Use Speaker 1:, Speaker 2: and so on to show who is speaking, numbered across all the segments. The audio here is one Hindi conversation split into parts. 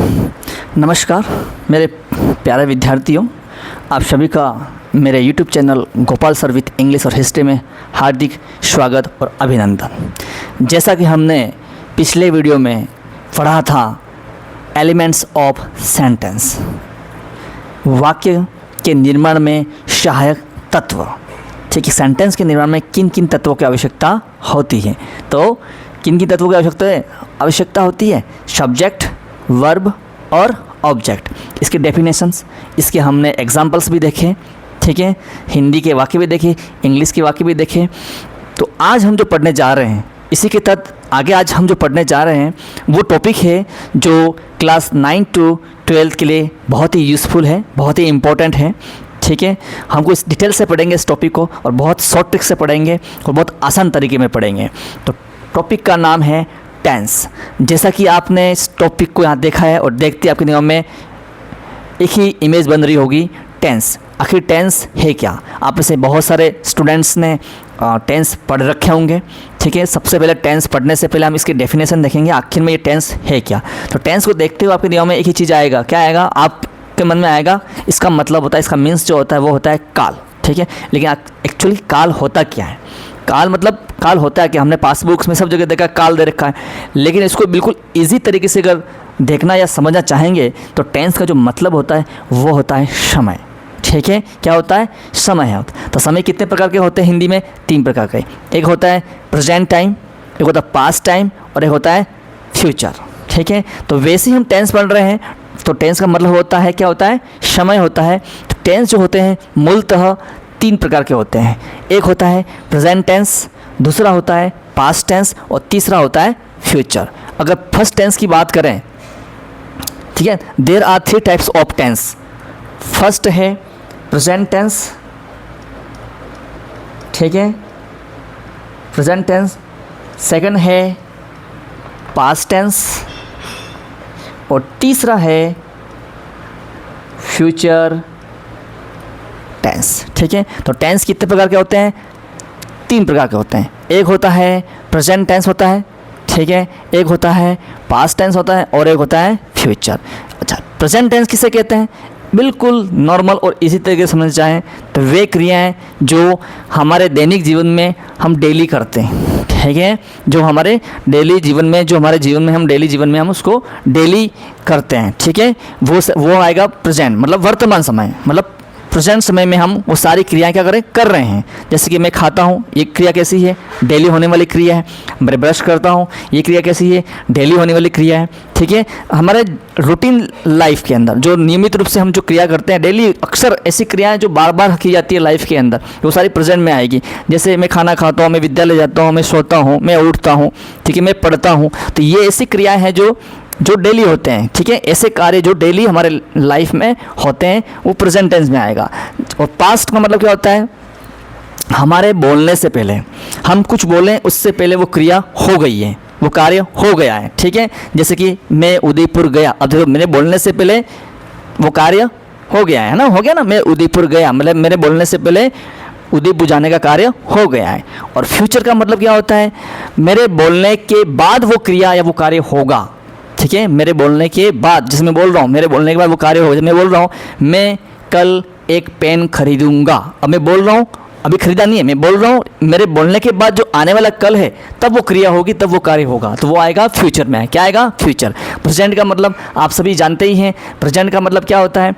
Speaker 1: नमस्कार मेरे प्यारे विद्यार्थियों, आप सभी का मेरे YouTube channel Gopal sir with English और हिस्ट्री में हार्दिक स्वागत और अभिनंदन। जैसा कि हमने पिछले वीडियो में पढ़ा था एलिमेंट्स ऑफ सेंटेंस, वाक्य के निर्माण में सहायक तत्व। ठीक है, सेंटेंस के निर्माण में किन किन तत्वों की आवश्यकता होती है। तो किन किन तत्वों की आवश्यकता होती है? सब्जेक्ट, वर्ब और ऑब्जेक्ट। इसके डेफिनेशंस, इसके हमने एग्जांपल्स भी देखे। ठीक है, हिंदी के वाक्य भी देखे, इंग्लिश के वाक्य भी देखे। तो आज हम जो पढ़ने जा रहे हैं, इसी के तहत आगे आज हम जो पढ़ने जा रहे हैं वो टॉपिक है जो क्लास 9 to 12 के लिए बहुत ही यूज़फुल है, बहुत ही इम्पोर्टेंट है। ठीक है, हमको इस डिटेल से पढ़ेंगे इस टॉपिक को, और बहुत शॉर्ट ट्रिक से पढ़ेंगे और बहुत आसान तरीके में पढ़ेंगे। तो टॉपिक का नाम है टेंस। जैसा कि आपने इस टॉपिक को यहाँ देखा है और देखते आपके दिमाग में एक ही इमेज बन रही होगी, टेंस। आखिर टेंस है क्या? आप में से बहुत सारे स्टूडेंट्स ने टेंस पढ़ रखे होंगे। ठीक है, सबसे पहले टेंस पढ़ने से पहले हम इसकी डेफिनेशन देखेंगे, आखिर में ये टेंस है क्या। तो टेंस को देखते हुए आपके दिमाग में एक ही चीज़ आएगा, क्या आएगा? आपके मन में आएगा, इसका मतलब होता है, इसका मीन्स जो होता है वो होता है काल। ठीक है, लेकिन एक्चुअली काल होता क्या है? काल होता है कि हमने पासबुक्स में सब जगह देखा काल दे रखा है, लेकिन इसको बिल्कुल इजी तरीके से अगर देखना या समझना चाहेंगे तो टेंस का जो मतलब होता है वो होता है समय। ठीक है, क्या होता है? समय है। तो समय कितने प्रकार के होते हैं हिंदी में? 3 प्रकार के। एक होता है प्रेजेंट टाइम, एक होता है पास्ट टाइम और एक होता है फ्यूचर। ठीक है, तो वैसे ही हम टेंस पढ़ रहे हैं तो टेंस का मतलब होता है, क्या होता है? समय होता है। तो टेंस जो होते हैं मूलतः 3 प्रकार के होते हैं। एक होता है प्रेजेंट टेंस, दूसरा होता है पास्ट टेंस और तीसरा होता है फ्यूचर। अगर फर्स्ट टेंस की बात करें, ठीक है, there are 3 types of tense. First है प्रेजेंट टेंस, ठीक है, प्रेजेंट टेंस। सेकंड है पास्ट टेंस और तीसरा है फ्यूचर टेंस। ठीक है, तो टेंस कितने प्रकार के होते हैं? 3 प्रकार के होते हैं। एक होता है प्रेजेंट टेंस होता है, ठीक है, एक होता है पास्ट टेंस होता है और एक होता है फ्यूचर। अच्छा, प्रेजेंट टेंस किसे कहते हैं? बिल्कुल नॉर्मल और इसी तरीके से समझना चाहें तो वे क्रियाएं जो हमारे दैनिक जीवन में हम डेली करते हैं। ठीक है, जो हमारे डेली जीवन में, जो हमारे जीवन में हम डेली जीवन में हम उसको डेली करते हैं। ठीक है, वो आएगा प्रेजेंट, मतलब वर्तमान समय, मतलब प्रेजेंट समय में हम वो सारी क्रियाएं क्या कर रहे हैं। जैसे कि मैं खाता हूँ, ये क्रिया कैसी है? डेली होने वाली क्रिया है। मैं ब्रश करता हूँ, ये क्रिया कैसी है? डेली होने वाली क्रिया है। ठीक है, हमारे रूटीन लाइफ के अंदर जो नियमित रूप से हम जो क्रिया करते हैं डेली, अक्सर ऐसी क्रियाएं जो बार बार की जाती है लाइफ के अंदर, वो सारी प्रेजेंट में आएगी। जैसे मैं खाना खाता हूँ, मैं विद्यालय जाता हूँ, मैं सोता हूँ, मैं उठता हूँ, ठीक है, मैं पढ़ता हूँ। तो ये ऐसी क्रियाएँ हैं जो डेली होते हैं। ठीक है, ऐसे कार्य जो डेली हमारे लाइफ में होते हैं वो प्रेजेंट टेंस में आएगा। और पास्ट का मतलब क्या होता है? हमारे बोलने से पहले, हम कुछ बोलें उससे पहले वो क्रिया हो गई है, वो कार्य हो गया है। ठीक है, जैसे कि मैं उदयपुर गया, अब देखो मेरे बोलने से पहले वो कार्य हो गया है ना, हो गया ना, मैं उदयपुर गया, मतलब मेरे बोलने से पहले उदय बुझाने का कार्य हो गया है। और फ्यूचर का मतलब क्या होता है? मेरे बोलने के बाद वो क्रिया या वो कार्य होगा। ठीक है, मेरे बोलने के बाद, जैसे मैं बोल रहा हूँ, मेरे बोलने के बाद वो कार्य हो। मैं बोल रहा हूँ मैं कल एक पेन खरीदूंगा, अब मैं बोल रहा हूँ, अभी खरीदा नहीं है, मैं बोल रहा हूँ, मेरे बोलने के बाद जो आने वाला कल है तब वो क्रिया होगी, तब वो कार्य होगा, तो वो आएगा फ्यूचर में। क्या आएगा? फ्यूचर। प्रेजेंट का मतलब आप सभी जानते ही हैं, प्रेजेंट का मतलब क्या होता है?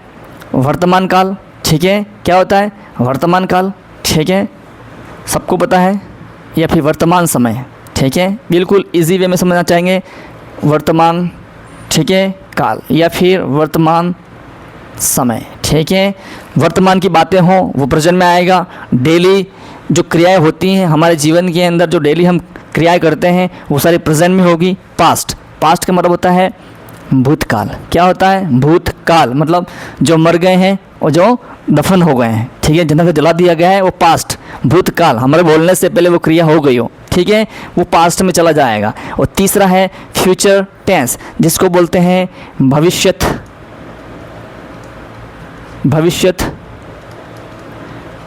Speaker 1: वर्तमान काल। ठीक है, क्या होता है? वर्तमान काल। ठीक है, सबको पता है, या फिर वर्तमान समय। ठीक है, बिल्कुल ईजी वे में समझना चाहेंगे, वर्तमान, ठीक है, काल या फिर वर्तमान समय। ठीक है, वर्तमान की बातें हों वो प्रेजेंट में आएगा। डेली जो क्रियाएं होती हैं हमारे जीवन के अंदर, जो डेली हम क्रियाएं करते हैं वो सारी प्रेजेंट में होगी। पास्ट का मतलब होता है भूतकाल। क्या होता है? भूतकाल, मतलब जो मर गए हैं और जो दफन हो गए हैं, ठीक है, जिन्हें जला दिया गया है, वो पास्ट, भूतकाल, हमारे बोलने से पहले वो क्रिया हो गई हो। ठीक है, वो पास्ट में चला जाएगा। और तीसरा है फ्यूचर टेंस, जिसको बोलते हैं भविष्यत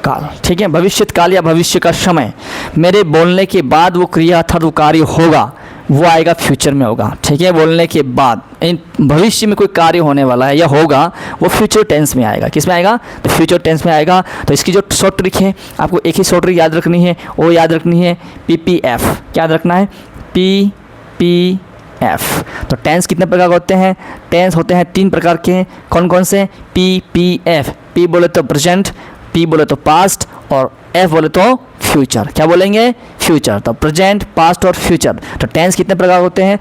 Speaker 1: काल। ठीक है, भविष्यत काल या भविष्य का समय। मेरे बोलने के बाद वो क्रिया अर्थात वो कार्य होगा, वो आएगा फ्यूचर में होगा, ठीक है। बोलने के बाद इन भविष्य में कोई कार्य होने वाला है या होगा, वो फ्यूचर टेंस में आएगा। किस में आएगा? तो फ्यूचर टेंस में आएगा। तो इसकी जो शॉर्ट ट्रिक है, आपको एक ही शॉर्ट ट्रिक याद रखनी है, वो याद रखनी है PPF। क्या याद रखना है? PPF। तो टेंस कितने प्रकार के होते हैं? टेंस होते हैं 3 प्रकार के। कौन कौन से? PPF। P बोले तो प्रेजेंट, P बोले तो पास्ट, और F बोले तो फ्यूचर। क्या बोलेंगे? फ्यूचर। तो प्रेजेंट, पास्ट और फ्यूचर। तो टेंस कितने प्रकार होते हैं?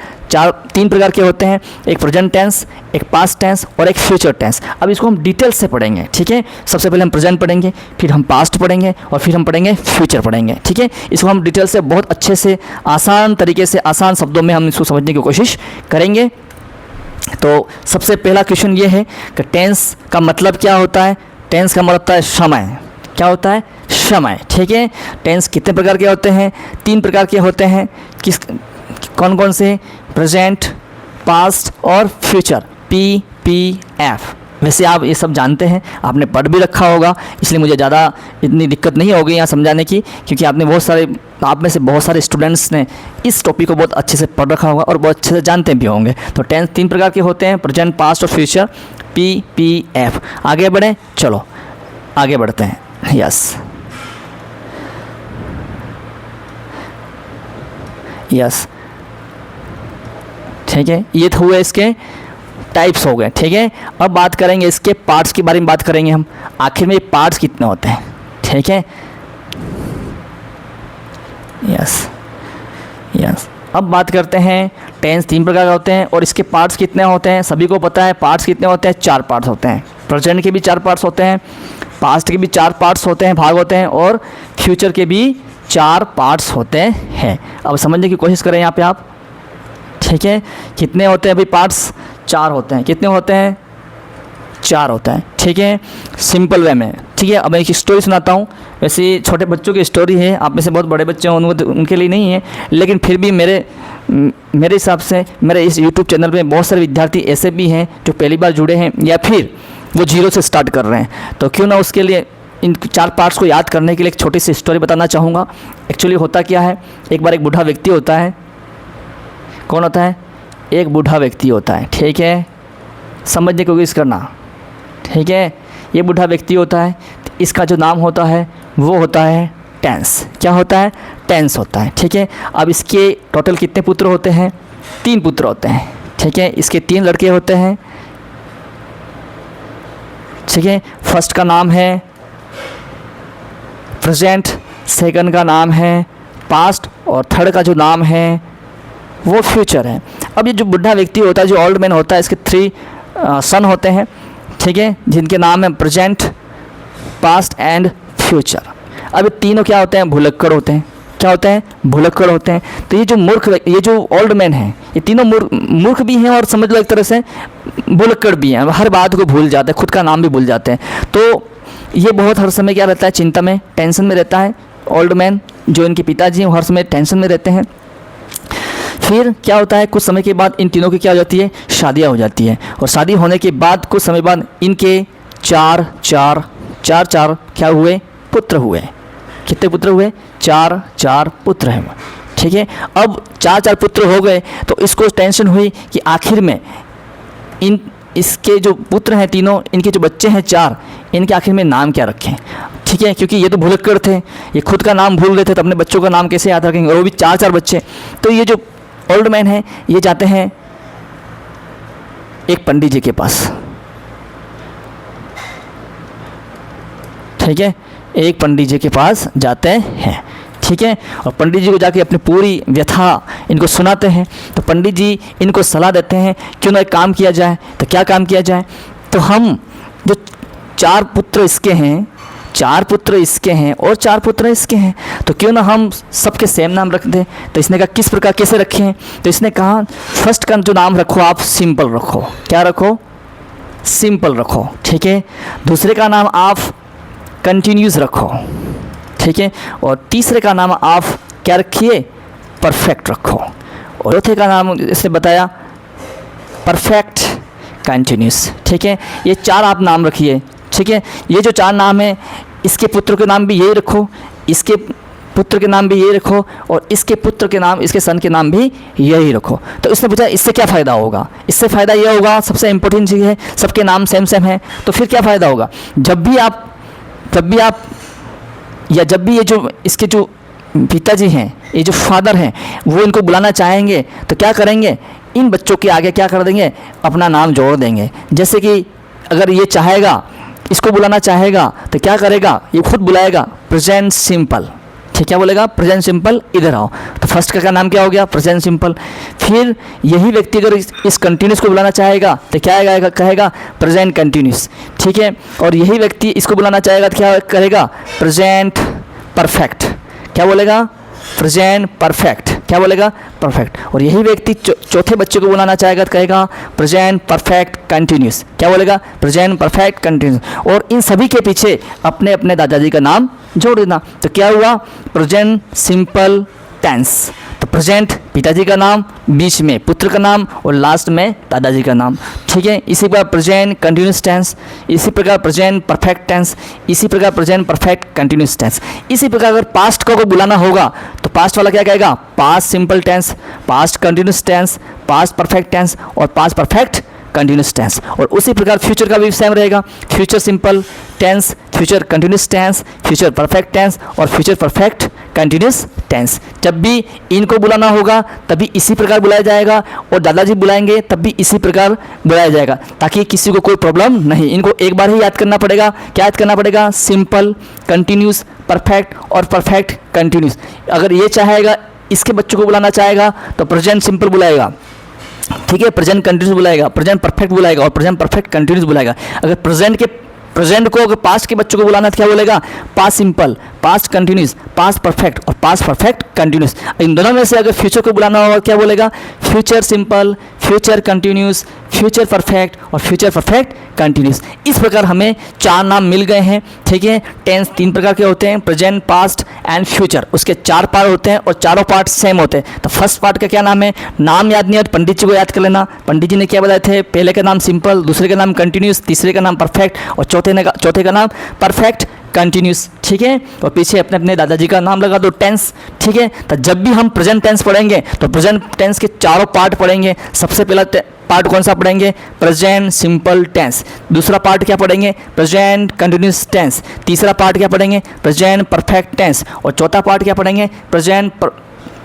Speaker 1: 3 प्रकार के होते हैं। एक प्रेजेंट टेंस, एक पास्ट टेंस और एक फ्यूचर टेंस। अब इसको हम डिटेल से पढ़ेंगे, ठीक है। सबसे पहले हम प्रेजेंट पढ़ेंगे, फिर हम पास्ट पढ़ेंगे और फिर हम पढ़ेंगे फ्यूचर पढ़ेंगे, ठीक है। इसको हम डिटेल से बहुत अच्छे से, आसान तरीके से, आसान शब्दों में हम इसको समझने की कोशिश करेंगे। तो सबसे पहला क्वेश्चन ये है कि टेंस का मतलब क्या होता है? टेंस का मतलब होता है समय। क्या होता है? समय, ठीक है। टेंस कितने प्रकार के होते हैं? 3 प्रकार के होते हैं। कौन कौन से? प्रेजेंट, पास्ट और फ्यूचर। PPF। वैसे आप ये सब जानते हैं, आपने पढ़ भी रखा होगा, इसलिए मुझे ज़्यादा इतनी दिक्कत नहीं होगी यहाँ समझाने की, क्योंकि आप में से बहुत सारे स्टूडेंट्स ने इस टॉपिक को बहुत अच्छे से पढ़ रखा होगा और बहुत अच्छे से जानते भी होंगे। तो टेंस 3 प्रकार के होते हैं, प्रेजेंट, पास्ट और फ्यूचर। PPF। आगे बढ़ें, चलो आगे बढ़ते हैं। यस, ठीक है। ये तो हुए इसके टाइप्स हो गए, ठीक है। अब बात करेंगे इसके पार्ट्स के बारे में, बात करेंगे हम। आखिर में ये पार्ट्स कितने होते हैं, ठीक है। यस। अब बात करते हैं, टेंस 3 प्रकार के होते हैं और इसके पार्ट्स कितने होते हैं? सभी को पता है पार्ट्स कितने होते हैं? 4 पार्ट्स होते हैं। प्रेजेंट के भी 4 पार्ट्स होते हैं, पास्ट के भी 4 पार्ट्स होते हैं, भाग होते हैं, और फ्यूचर के भी 4 पार्ट्स होते हैं। अब समझने की कोशिश करें यहाँ पे आप, ठीक है। कितने होते हैं अभी पार्ट्स? 4 होते हैं। कितने होते हैं? 4 होते हैं, ठीक है। सिंपल वे में, ठीक है। अब मैं एक स्टोरी सुनाता हूँ। वैसे छोटे बच्चों की स्टोरी है, आप में से बहुत बड़े बच्चे हों उनके लिए नहीं है, लेकिन फिर भी मेरे हिसाब से मेरे इस YouTube चैनल पे बहुत सारे विद्यार्थी ऐसे भी हैं जो पहली बार जुड़े हैं या फिर वो 0 से स्टार्ट कर रहे हैं। तो क्यों ना उसके लिए इन 4 पार्ट्स को याद करने के लिए एक छोटी सी स्टोरी बताना चाहूँगा। एक्चुअली होता क्या है, एक बार एक बूढ़ा व्यक्ति होता है। कौन होता है? एक बूढ़ा व्यक्ति होता है, ठीक है। समझने की कोशिश करना, ठीक है। ये बूढ़ा व्यक्ति होता है, इसका जो नाम होता है वो होता है टेंस। क्या होता है? टेंस होता है, ठीक है। अब इसके टोटल कितने पुत्र होते हैं? 3 पुत्र होते हैं, ठीक है। इसके 3 लड़के होते हैं, ठीक है। फर्स्ट का नाम है प्रेजेंट, सेकंड का नाम है पास्ट और थर्ड का जो नाम है वो फ्यूचर है। अब ये जो बूढ़ा व्यक्ति होता है, जो ओल्ड मैन होता है, इसके 3 सन होते हैं, ठीक है, जिनके नाम है प्रेजेंट, पास्ट एंड फ्यूचर। अब ये तीनों क्या होते हैं? भुलक्कड़ होते हैं। क्या होते हैं? भुलक्कड़ होते हैं। तो ये जो ओल्ड मैन है, ये तीनों मूर्ख भी हैं और समझ लो एक तरह से भुलक्कड़ भी हैं। हर बात को भूल जाते हैं, खुद का नाम भी भूल जाते हैं। तो ये बहुत हर समय क्या रहता है? चिंता में, टेंशन में रहता है। ओल्ड मैन जो इनके पिताजी हैं वो हर समय टेंशन में रहते हैं। फिर क्या होता है? कुछ समय के बाद इन तीनों की क्या हो जाती है? शादियाँ हो जाती है। और शादी होने के बाद कुछ समय बाद इनके चार क्या हुए? पुत्र हुए। कितने पुत्र हुए? 4 पुत्र हैं, ठीक है। अब 4 पुत्र हो गए तो इसको टेंशन हुई कि आखिर में इसके जो पुत्र हैं तीनों, इनके जो बच्चे हैं 4, इनके आखिर में नाम क्या रखें, ठीक है। क्योंकि ये तो भुलक्कड़ थे, ये खुद का नाम भूल रहे थे, तो अपने बच्चों का नाम कैसे याद रखेंगे, और वो भी 4 बच्चे। तो ये जो ओल्ड मैन है ये जाते हैं एक पंडित जी के पास, ठीक है। एक पंडित जी के पास जाते हैं, ठीक है। और पंडित जी को जाके अपनी पूरी व्यथा इनको सुनाते हैं। तो पंडित जी इनको सलाह देते हैं क्यों ना एक काम किया जाए। तो क्या काम किया जाए? तो हम जो 4 पुत्र इसके हैं, 4 पुत्र इसके हैं और 4 पुत्र इसके हैं, तो क्यों ना हम सबके सेम नाम रख दें। तो इसने कहा किस प्रकार, कैसे रखें? तो इसने कहा फर्स्ट का जो नाम रखो आप सिंपल रखो। क्या रखो? सिंपल रखो, ठीक है। दूसरे का नाम आप कंटिन्यूस रखो, ठीक है। और तीसरे का नाम आप क्या रखिए? परफेक्ट रखो। और चौथे का नाम इसने बताया परफेक्ट कंटिन्यूस, ठीक है। ये 4 आप नाम रखिए, ठीक है। ये जो 4 नाम है, इसके पुत्र के नाम भी यही रखो, इसके पुत्र के नाम भी ये रखो और इसके पुत्र के नाम, इसके सन के नाम भी यही रखो। तो इसने पूछा इससे क्या फ़ायदा होगा? इससे फ़ायदा ये होगा, सबसे इम्पोर्टेंट चीज़ है, सबके नाम सेम सेम है, तो फिर क्या फ़ायदा होगा? जब भी आप या जब भी ये जो इसके जो पिताजी हैं, ये जो फादर हैं, वो इनको बुलाना चाहेंगे तो क्या करेंगे? इन बच्चों के आगे क्या कर देंगे? अपना नाम जोड़ देंगे। जैसे कि अगर ये चाहेगा, इसको बुलाना चाहेगा तो क्या करेगा? ये खुद बुलाएगा प्रेजेंट सिंपल। ठीक, क्या बोलेगा? प्रेजेंट सिंपल, इधर आओ। तो फर्स्ट का नाम क्या हो गया? Present simple. फिर यही व्यक्ति अगर इस कंटिन्यूस को बुलाना चाहेगा तो क्या आएगा? कहेगा प्रेजेंट कंटिन्यूस। ठीक है, और यही व्यक्ति इसको बुलाना चाहेगा तो क्या करेगा? Present perfect. क्या बोलेगा? Present perfect. क्या बोलेगा? परफेक्ट। और यही व्यक्ति चौथे बच्चे को बुलाना चाहेगा तो कहेगा प्रेजेंट परफेक्ट कंटिन्यूस। क्या बोलेगा? Present perfect continuous. और इन सभी के पीछे अपने अपने दादाजी का नाम जोड़ देना। तो क्या हुआ? Present simple tense. तो प्रेजेंट पिताजी का नाम, बीच में पुत्र का नाम और लास्ट में दादाजी का नाम। ठीक है, इसी प्रकार प्रेजेंट कंटिन्यूस टेंस, इसी प्रकार प्रेजेंट परफेक्ट टेंस, इसी प्रकार प्रेजेंट परफेक्ट कंटिन्यूस टेंस। इसी प्रकार अगर पास्ट को बुलाना होगा तो पास्ट वाला क्या कहेगा? Past simple tense, past continuous tense, past perfect tense और पास्ट परफेक्ट कंटिन्यूस टेंस। और उसी प्रकार फ्यूचर का भी सेम रहेगा, future simple tense, future continuous tense, future perfect tense और फ्यूचर परफेक्ट कंटिन्यूस टेंस। जब भी इनको बुलाना होगा तभी इसी प्रकार बुलाया जाएगा और दादाजी बुलाएंगे तब भी इसी प्रकार बुलाया जाएगा, ताकि किसी को कोई प्रॉब्लम नहीं। इनको एक बार ही याद करना पड़ेगा। क्या याद करना पड़ेगा? सिंपल, कंटिन्यूस, परफेक्ट और परफेक्ट कंटिन्यूस। अगर ये चाहेगा, इसके बच्चों को बुलाना चाहेगा तो प्रेजेंट सिंपल बुलाएगा। ठीक है, प्रेजेंट कंटिन्यूस बुलाएगा, प्रेजेंट परफेक्ट बुलाएगा और प्रेजेंट परफेक्ट कंटिन्यूस बुलाएगा। अगर प्रेजेंट को अगर पास्ट के बच्चों को बुलाना तो क्या बोलेगा? Past simple, past continuous, past perfect और पास्ट परफेक्ट कंटिन्यूस। इन दोनों में से अगर फ्यूचर को बुलाना होगा क्या बोलेगा? Future simple, future continuous, future perfect और फ्यूचर परफेक्ट कंटिन्यूस। इस प्रकार हमें 4 नाम मिल गए हैं। ठीक है, टेंस 3 प्रकार के होते हैं, प्रेजेंट, पास्ट एंड फ्यूचर। उसके 4 पार्ट होते हैं और चारों पार्ट सेम होते हैं। तो फर्स्ट पार्ट का क्या नाम है? नाम याद नहीं है तो पंडित जी को याद कर लेना। पंडित जी ने क्या बताए थे? पहले का नाम सिंपल, दूसरे का नाम कंटिन्यूस, तीसरे का नाम परफेक्ट और चौथे का नाम परफेक्ट कंटिन्यूस। ठीक है, और पीछे अपने अपने दादाजी का नाम लगा दो, टेंस। ठीक है, तो जब भी हम प्रेजेंट टेंस पढ़ेंगे तो प्रेजेंट टेंस के चारों पार्ट पढ़ेंगे। सबसे पहला पार्ट कौन सा पढ़ेंगे? Present simple tense. दूसरा पार्ट क्या पढ़ेंगे? Present continuous tense. तीसरा पार्ट क्या पढ़ेंगे? Present perfect tense. और चौथा पार्ट क्या पढ़ेंगे? Present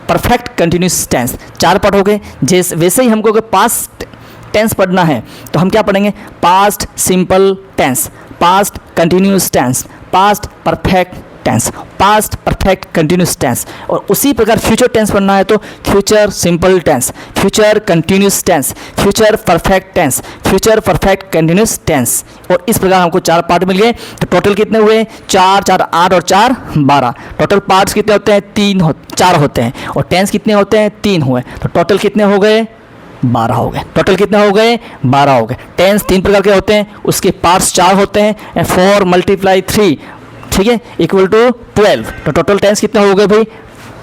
Speaker 1: perfect continuous tense. 4 part हो गए। जैसे वैसे ही हमको अगर पास्ट टेंस पढ़ना है तो हम क्या पढ़ेंगे? Past simple tense, past continuous tense, past perfect tense, past perfect continuous tense. और उसी प्रकार फ्यूचर टेंस पढ़ना है तो future simple tense, future continuous tense, future perfect tense, future perfect continuous tense. और इस प्रकार हमको 4 पार्ट मिल गए। तो टोटल कितने हुए? 4, 4, 8 और 4, 12। टोटल पार्ट्स कितने होते हैं? 4 होते हैं। और टेंस कितने होते हैं? 3 हुए। तो टोटल कितने हो गए? 12 हो गए। टोटल कितने हो गए? 12 हो गए। टेंस 3 प्रकार के होते हैं, उसके पार्ट्स 4 होते हैं। 4 × 3, ठीक है, इक्वल टू 12। तो टोटल टेंस कितने हो गए भाई?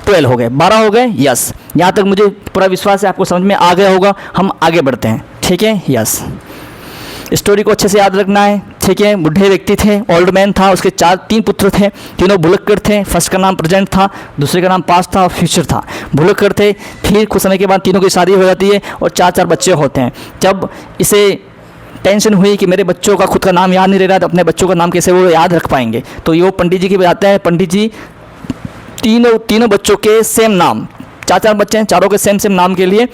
Speaker 1: 12 हो गए। 12 हो गए। यस, यहाँ तक मुझे पूरा विश्वास है आपको समझ में आ गया होगा। हम आगे बढ़ते हैं। ठीक है, यस, स्टोरी को अच्छे से याद रखना है। ठीक है, बुढ़े व्यक्ति थे, ओल्ड मैन था, उसके 3 पुत्र थे, तीनों भुलक्कड़ थे। फर्स्ट का नाम प्रेजेंट था, दूसरे का नाम पास्ट था और फ्यूचर था। भुलक्कड़ थे। फिर कुछ समय के बाद तीनों की शादी हो जाती है और 4 बच्चे होते हैं। जब इसे टेंशन हुई कि मेरे बच्चों का खुद का नाम याद नहीं रह रहा, तो अपने बच्चों का नाम कैसे वो याद रख पाएंगे, तो ये वो पंडित जी की बताते हैं। पंडित जी तीनों बच्चों के सेम नाम, 4 बच्चे हैं, चारों के सेम नाम के लिए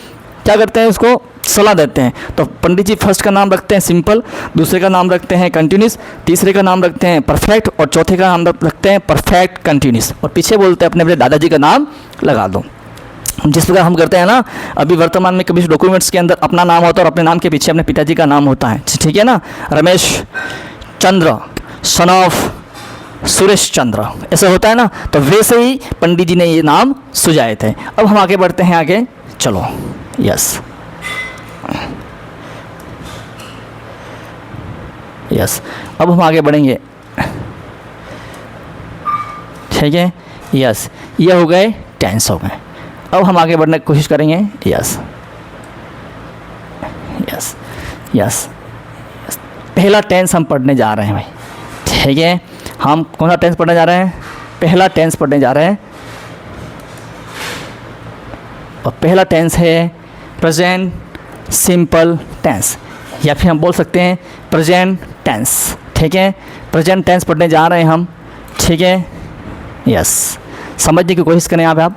Speaker 1: क्या करते हैं? उसको सलाह देते हैं। तो पंडित जी फर्स्ट का नाम रखते हैं सिंपल, दूसरे का नाम रखते हैं कंटिन्यूस, तीसरे का नाम रखते हैं परफेक्ट और चौथे का नाम रखते हैं परफेक्ट कंटिन्यूस। और पीछे बोलते हैं अपने अपने दादाजी का नाम लगा दो। जिस प्रकार हम करते हैं ना, अभी वर्तमान में कभी डॉक्यूमेंट्स के अंदर अपना नाम होता है और अपने नाम के पीछे अपने पिताजी का नाम होता है। ठीक है ना, रमेश चंद्र सन ऑफ सुरेश चंद्र, ऐसा होता है ना। तो वैसे ही पंडित जी ने ये नाम सुझाए थे। अब हम आगे बढ़ते हैं। आगे चलो। यस, यस, अब हम आगे बढ़ेंगे। ठीक है, यस, ये हो गए टेंस हो गए। अब हम आगे बढ़ने की कोशिश करेंगे। यस, यस, यस, पहला टेंस हम पढ़ने जा रहे हैं भाई। ठीक है, हम कौन सा टेंस पढ़ने जा रहे हैं? पहला टेंस पढ़ने जा रहे हैं। और पहला टेंस है प्रेजेंट सिंपल टेंस, या फिर हम बोल सकते हैं प्रेजेंट टेंस। ठीक है, प्रेजेंट टेंस पढ़ने जा रहे हैं हम। ठीक है, यस, समझने की कोशिश करें यहाँ पे आप।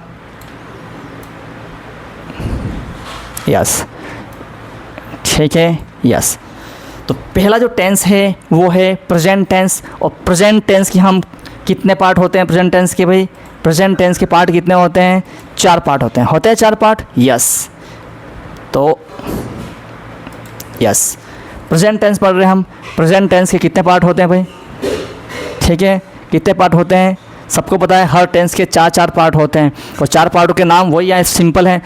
Speaker 1: यस, ठीक है, यस। तो पहला जो टेंस है वो है प्रेजेंट टेंस। और प्रेजेंट टेंस की हम कितने पार्ट होते हैं प्रेजेंट टेंस के भाई? प्रेजेंट टेंस के पार्ट कितने होते हैं? 4 पार्ट होते हैं। होते हैं 4 पार्ट? यस। तो यस, प्रेजेंट टेंस पढ़ रहे हैं हम। प्रेजेंट टेंस के कितने पार्ट होते हैं भाई? ठीक है, कितने पार्ट होते हैं? सबको पता है हर टेंस के 4 पार्ट होते हैं। और 4 पार्टों के नाम वही है, सिंपल है।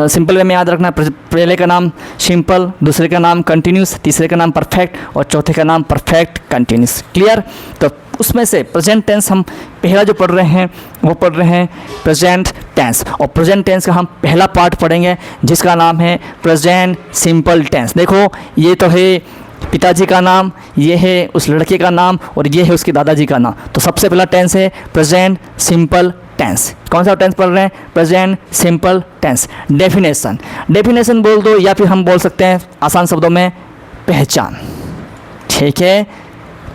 Speaker 1: सिंपल वे में याद रखना, पहले का नाम सिंपल, दूसरे का नाम कंटिन्यूस, तीसरे का नाम परफेक्ट और चौथे का नाम परफेक्ट कंटिन्यूस। क्लियर? तो उसमें से प्रेजेंट टेंस हम पहला जो पढ़ रहे हैं वो पढ़ रहे हैं प्रेजेंट टेंस। और प्रेजेंट टेंस का हम पहला पार्ट पढ़ेंगे जिसका नाम है प्रेजेंट सिंपल टेंस। देखो, ये तो है पिताजी का नाम, ये है उस लड़के का नाम और ये है उसके दादाजी का नाम। तो सबसे पहला टेंस है प्रेजेंट सिंपल टेंस। कौन सा टेंस पढ़ रहे हैं? Present simple tense. Definition, definition बोल दो, या फिर हम बोल सकते हैं आसान शब्दों में पहचान। ठीक है,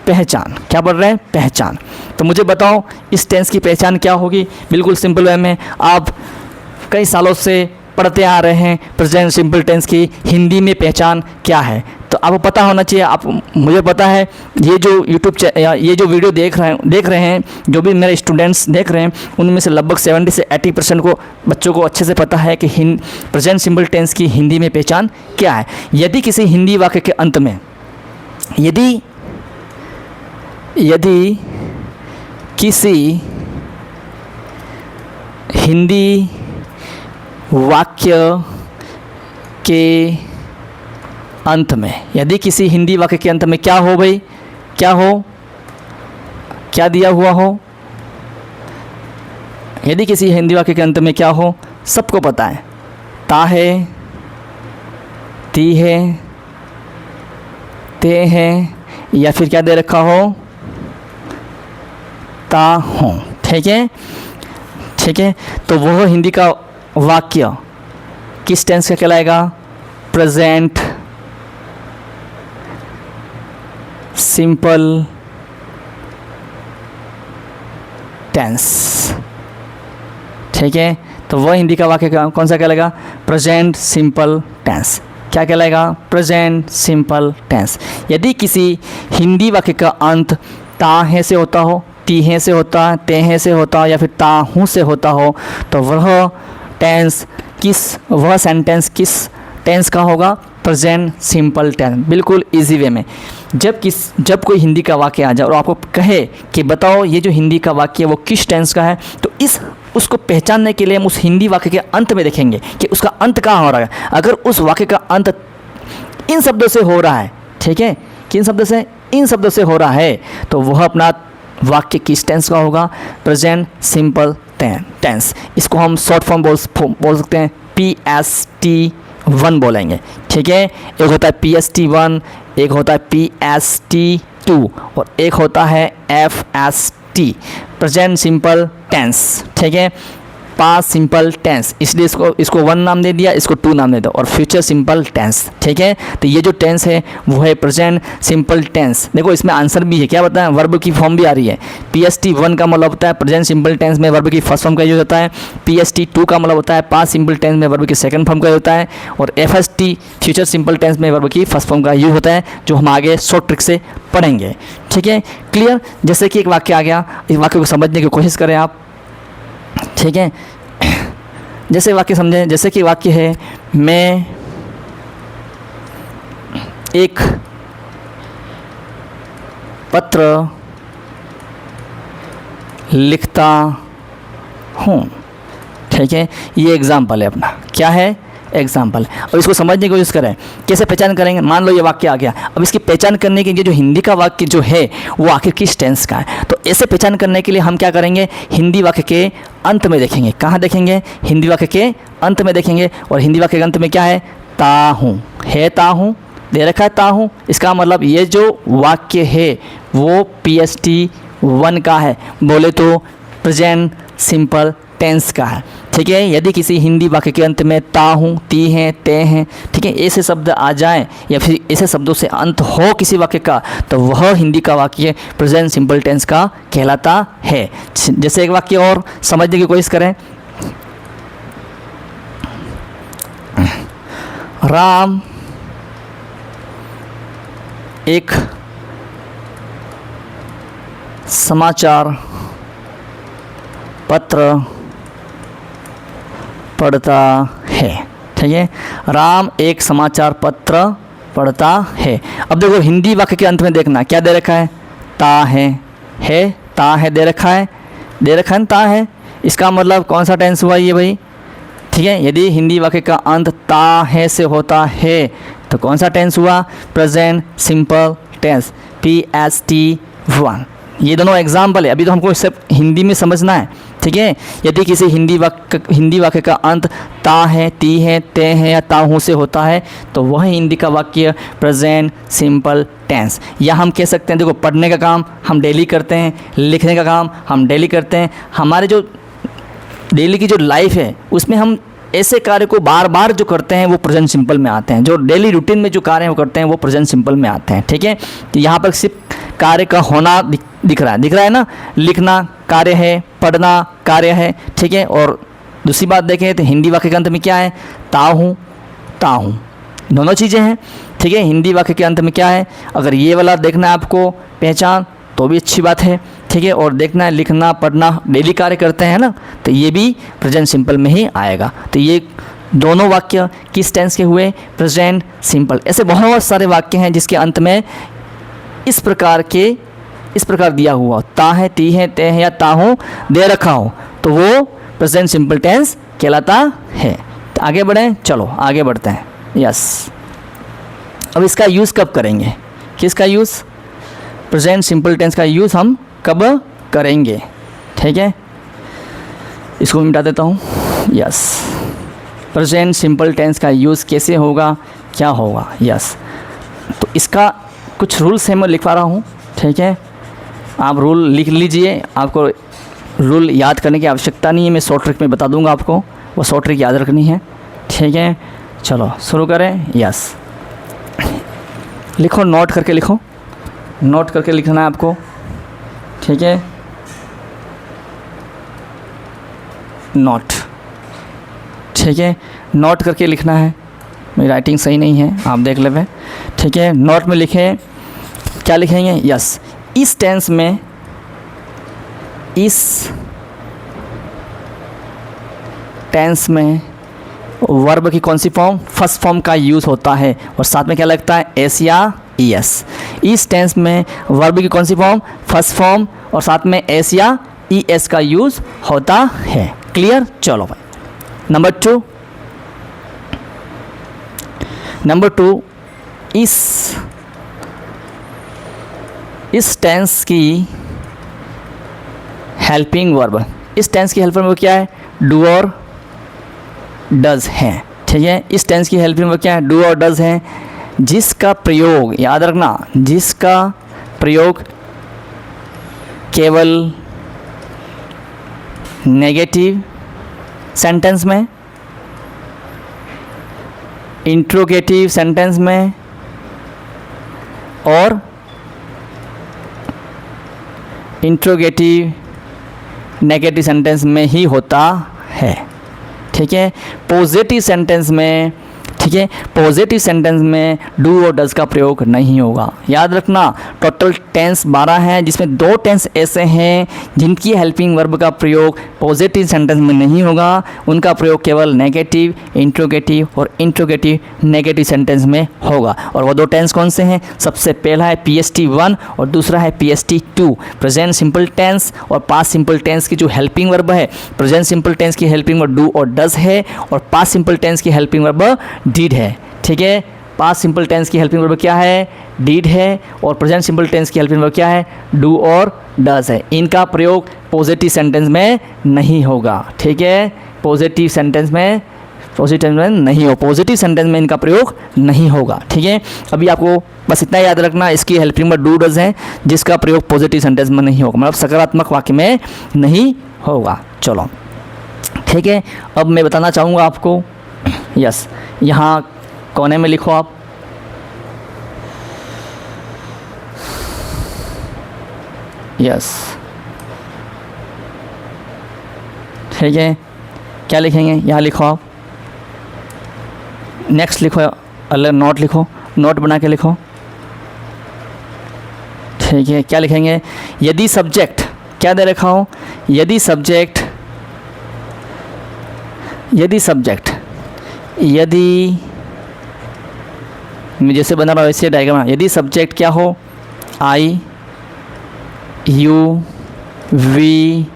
Speaker 1: पहचान। क्या पढ़ रहे हैं? पहचान। तो मुझे बताओ इस टेंस की पहचान क्या होगी? बिल्कुल सिंपल वे में आप कई सालों से पढ़ते आ रहे हैं प्रेजेंट सिंपल टेंस की हिंदी में पहचान क्या है। तो आपको पता होना चाहिए। आप, मुझे पता है ये जो यूट्यूब ये जो वीडियो देख रहे हैं, जो भी मेरे स्टूडेंट्स देख रहे हैं, उनमें से लगभग 70 से 80% को बच्चों को अच्छे से पता है कि प्रेजेंट सिंपल टेंस की हिंदी में पहचान क्या है। यदि किसी हिंदी वाक्य के अंत में यदि किसी हिंदी वाक्य के अंत में, यदि किसी हिंदी वाक्य के अंत में क्या हो भाई? क्या हो? क्या दिया हुआ हो? यदि किसी हिंदी वाक्य के अंत में क्या हो? सबको पता है, ता है, ती है, ते है, या फिर क्या दे रखा हो? ता हूँ। ठीक है, ठीक है। तो वह हिंदी का वाक्य किस टेंस का कहलाएगा? Present simple tense. ठीक है, तो वह हिंदी का वाक्य कौन सा कहलाएगा? Present simple tense. क्या कहलाएगा? Present simple tense. यदि किसी हिंदी वाक्य का अंत ता है से होता हो, ती है से होता, ते है से होता या फिर ता हूँ से होता हो, तो वह सेंटेंस किस टेंस का होगा? Present simple tense. बिल्कुल इजी वे में जब कोई हिंदी का वाक्य आ जाए और आपको कहे कि बताओ ये जो हिंदी का वाक्य है वो किस टेंस का है, तो उसको पहचानने के लिए हम उस हिंदी वाक्य के अंत में देखेंगे कि उसका अंत कहाँ हो रहा है। अगर उस वाक्य का अंत इन शब्दों से हो रहा है, ठीक है, किन शब्दों से? इन शब्दों से हो रहा है, तो वह अपना वाक्य किस टेंस का होगा? Present simple tense. इसको हम शॉर्ट फॉर्म बोल सकते हैं, PST1 बोलेंगे। ठीक है, एक होता है PST1, एक होता है PST2 और एक होता है FST, प्रेजेंट सिंपल टेंस। ठीक है, पास्ट सिंपल टेंस, इसलिए इसको 1 नाम दे दिया, इसको 2 नाम दे दो, और फ्यूचर सिंपल टेंस। ठीक है, तो ये जो टेंस है वो है प्रेजेंट सिंपल टेंस। देखो इसमें आंसर भी है, क्या बताएं? वर्ब की फॉर्म भी आ रही है। PST1 का मतलब होता है प्रेजेंट सिंपल टेंस में वर्ब की फर्स्ट फॉर्म का यूज होता है। PST2 का मतलब होता है पास्ट सिंपल टेंस में वर्ब की सेकंड फॉर्म का होता है। और FST फ्यूचर सिंपल टेंस में वर्ब की फर्स्ट फॉर्म का यूज होता है, जो हम आगे शॉर्ट ट्रिक से पढ़ेंगे। ठीक है, क्लियर? जैसे कि एक वाक्य आ गया, इस वाक्य को समझने की कोशिश करें आप। ठीक है, जैसे वाक्य समझें, जैसे कि वाक्य है मैं एक पत्र लिखता हूँ। ठीक है, ये एग्जाम्पल है अपना, क्या है? एग्जाम्पल। और इसको समझने की कोशिश करें, कैसे पहचान करेंगे? मान लो ये वाक्य आ गया, अब इसकी पहचान करने के लिए जो हिंदी का वाक्य जो है वो आखिर किस टेंस का है, तो ऐसे पहचान करने के लिए हम क्या करेंगे? हिंदी वाक्य के अंत में देखेंगे। कहाँ देखेंगे? हिंदी वाक्य के अंत में देखेंगे। और हिंदी वाक्य के अंत में क्या है? ता हूँ है, ता हूँ दे रखा है, ता हूँ। इसका मतलब ये जो वाक्य है वो PST1 का है, बोले तो प्रेजेंट सिंपल टेंस का है। ठीक है। यदि किसी हिंदी वाक्य के अंत में ता हूँ, ती हैं, ते हैं, ठीक है, ऐसे शब्द आ जाएं या फिर ऐसे शब्दों से अंत हो किसी वाक्य का, तो वह हिंदी का वाक्य प्रेजेंट सिंपल टेंस का कहलाता है। जैसे एक वाक्य और समझने की कोशिश करें, राम एक समाचार पत्र पढ़ता है, ठीक है। राम एक समाचार पत्र पढ़ता है। अब देखो हिंदी वाक्य के अंत में देखना क्या दे रखा है, ता है, ता है दे रखा है, दे रखा है ता है। इसका मतलब कौन सा टेंस हुआ ये भाई, ठीक है। यदि हिंदी वाक्य का अंत ता है से होता है तो कौन सा टेंस हुआ, प्रेजेंट सिंपल टेंस, PST1। ये दोनों एग्जाम्पल है, अभी तो हमको सिर्फ हिंदी में समझना है, ठीक है। यदि किसी हिंदी वाक्य का अंत ता है, ती है, ते है या ता हूँ से होता है तो वह हिंदी का वाक्य प्रेजेंट सिंपल टेंस। या हम कह सकते हैं देखो, पढ़ने का काम हम डेली करते हैं, लिखने का काम हम डेली करते हैं, हमारे जो डेली की जो लाइफ है उसमें हम ऐसे कार्य को बार बार जो करते हैं वो प्रेजेंट सिंपल में आते हैं। जो डेली रूटीन में जो कार्य वो करते हैं वो प्रेजेंट सिंपल में आते हैं, ठीक है। तो यहाँ पर सिर्फ कार्य का होना दिख रहा है ना, लिखना कार्य है, पढ़ना कार्य है, ठीक है। और दूसरी बात देखें तो हिंदी वाक्य के अंत में क्या है, ता हूँ, दोनों चीज़ें हैं, ठीक है। हिंदी वाक्य के अंत में क्या है, अगर ये वाला देखना है आपको पहचान तो भी अच्छी बात है, ठीक है। और देखना है लिखना पढ़ना डेली कार्य करते हैं ना, तो ये भी प्रेजेंट सिंपल में ही आएगा। तो ये दोनों वाक्य किस टेंस के हुए, प्रेजेंट सिंपल। ऐसे बहुत सारे वाक्य हैं जिसके अंत में इस प्रकार दिया हुआ ता है, ती है, ते है या ता हूँ दे रखा हो तो वो प्रेजेंट सिंपल टेंस कहलाता है। तो आगे बढ़ें, चलो आगे बढ़ते हैं। यस, अब इसका यूज़ कब करेंगे, किसका यूज़, प्रेजेंट सिंपल टेंस का यूज़ हम कब करेंगे, ठीक है। इसको मिटा देता हूँ। यस, प्रेजेंट सिंपल टेंस का यूज़ कैसे होगा, क्या होगा। यस, तो इसका कुछ रूल्स है मैं लिखवा रहा हूँ, ठीक है। आप रूल लिख लीजिए, आपको रूल याद करने की आवश्यकता नहीं है, मैं शॉर्ट ट्रिक में बता दूंगा आपको, वो शॉर्ट ट्रिक याद रखनी है, ठीक है। चलो शुरू करें। यस, लिखो, नोट करके लिखो, नोट करके लिखना है आपको, ठीक है। नोट, ठीक है, नोट करके लिखना है। मेरी राइटिंग सही नहीं है, आप देख लेंगे, ठीक है। नोट में लिखें, क्या लिखेंगे, यस, इस टेंस में, इस टेंस में वर्ब की कौन सी फॉर्म, फर्स्ट फॉर्म का यूज़ होता है और साथ में क्या लगता है, एस या ईएस। इस टेंस में वर्ब की कौन सी फॉर्म, फर्स्ट फॉर्म और साथ में एस या ईएस का यूज़ होता है। क्लियर, चलो भाई। नंबर टू, इस टेंस की हेल्पिंग वर्ब, इस टेंस की हेल्पिंग वर्ब क्या है, डू और डज है, ठीक है। इस टेंस की हेल्पिंग वर्ब क्या है, डू और डज है, जिसका प्रयोग, याद रखना, जिसका प्रयोग केवल नेगेटिव सेंटेंस में, इंट्रोगेटिव सेंटेंस में और इंट्रोगेटिव नेगेटिव सेंटेंस में ही होता है, ठीक है। पॉजिटिव सेंटेंस में, ठीक है, पॉजिटिव सेंटेंस में डू और डज का प्रयोग नहीं होगा। याद रखना, टोटल टेंस 12 हैं जिसमें 2 टेंस ऐसे हैं जिनकी हेल्पिंग वर्ब का प्रयोग पॉजिटिव सेंटेंस में नहीं होगा, उनका प्रयोग केवल नेगेटिव, इंट्रोगेटिव और इंट्रोगेटिव नेगेटिव सेंटेंस में होगा। और वो 2 टेंस कौन से हैं, सबसे पहला है PST1 और दूसरा है PST2। प्रेजेंट सिंपल टेंस और पास्ट सिंपल टेंस की जो हेल्पिंग वर्ब है, प्रेजेंट सिंपल टेंस की हेल्पिंग वर्ब डू और डज है और पास्ट सिंपल टेंस की हेल्पिंग वर्ब डिड है, ठीक है। पास्ट सिंपल टेंस की हेल्पिंग वर्ब क्या है, डिड है और प्रेजेंट सिंपल टेंस की हेल्पिंग वर्ब क्या है, डू और डज है। इनका प्रयोग पॉजिटिव सेंटेंस में नहीं होगा, ठीक है। पॉजिटिव सेंटेंस में नहीं हो, पॉजिटिव सेंटेंस में इनका प्रयोग नहीं होगा, ठीक है। अभी आपको बस इतना याद रखना, इसकी हेल्पिंग वर्ब डू डज है जिसका प्रयोग पॉजिटिव सेंटेंस में नहीं होगा, मतलब सकारात्मक वाक्य में नहीं होगा। चलो ठीक है। अब मैं बताना चाहूँगा आपको, यस, यहाँ कोने में लिखो आप, यस, ठीक है। क्या लिखेंगे, यहाँ लिखो आप, नेक्स्ट लिखो, अलग नोट लिखो, नोट बना के लिखो, ठीक है। क्या लिखेंगे, यदि सब्जेक्ट, क्या दे रखा हो, यदि सब्जेक्ट, यदि मैं जैसे बना रहा हूँ वैसे डायग्राम, यदि सब्जेक्ट क्या हो, आई यू वी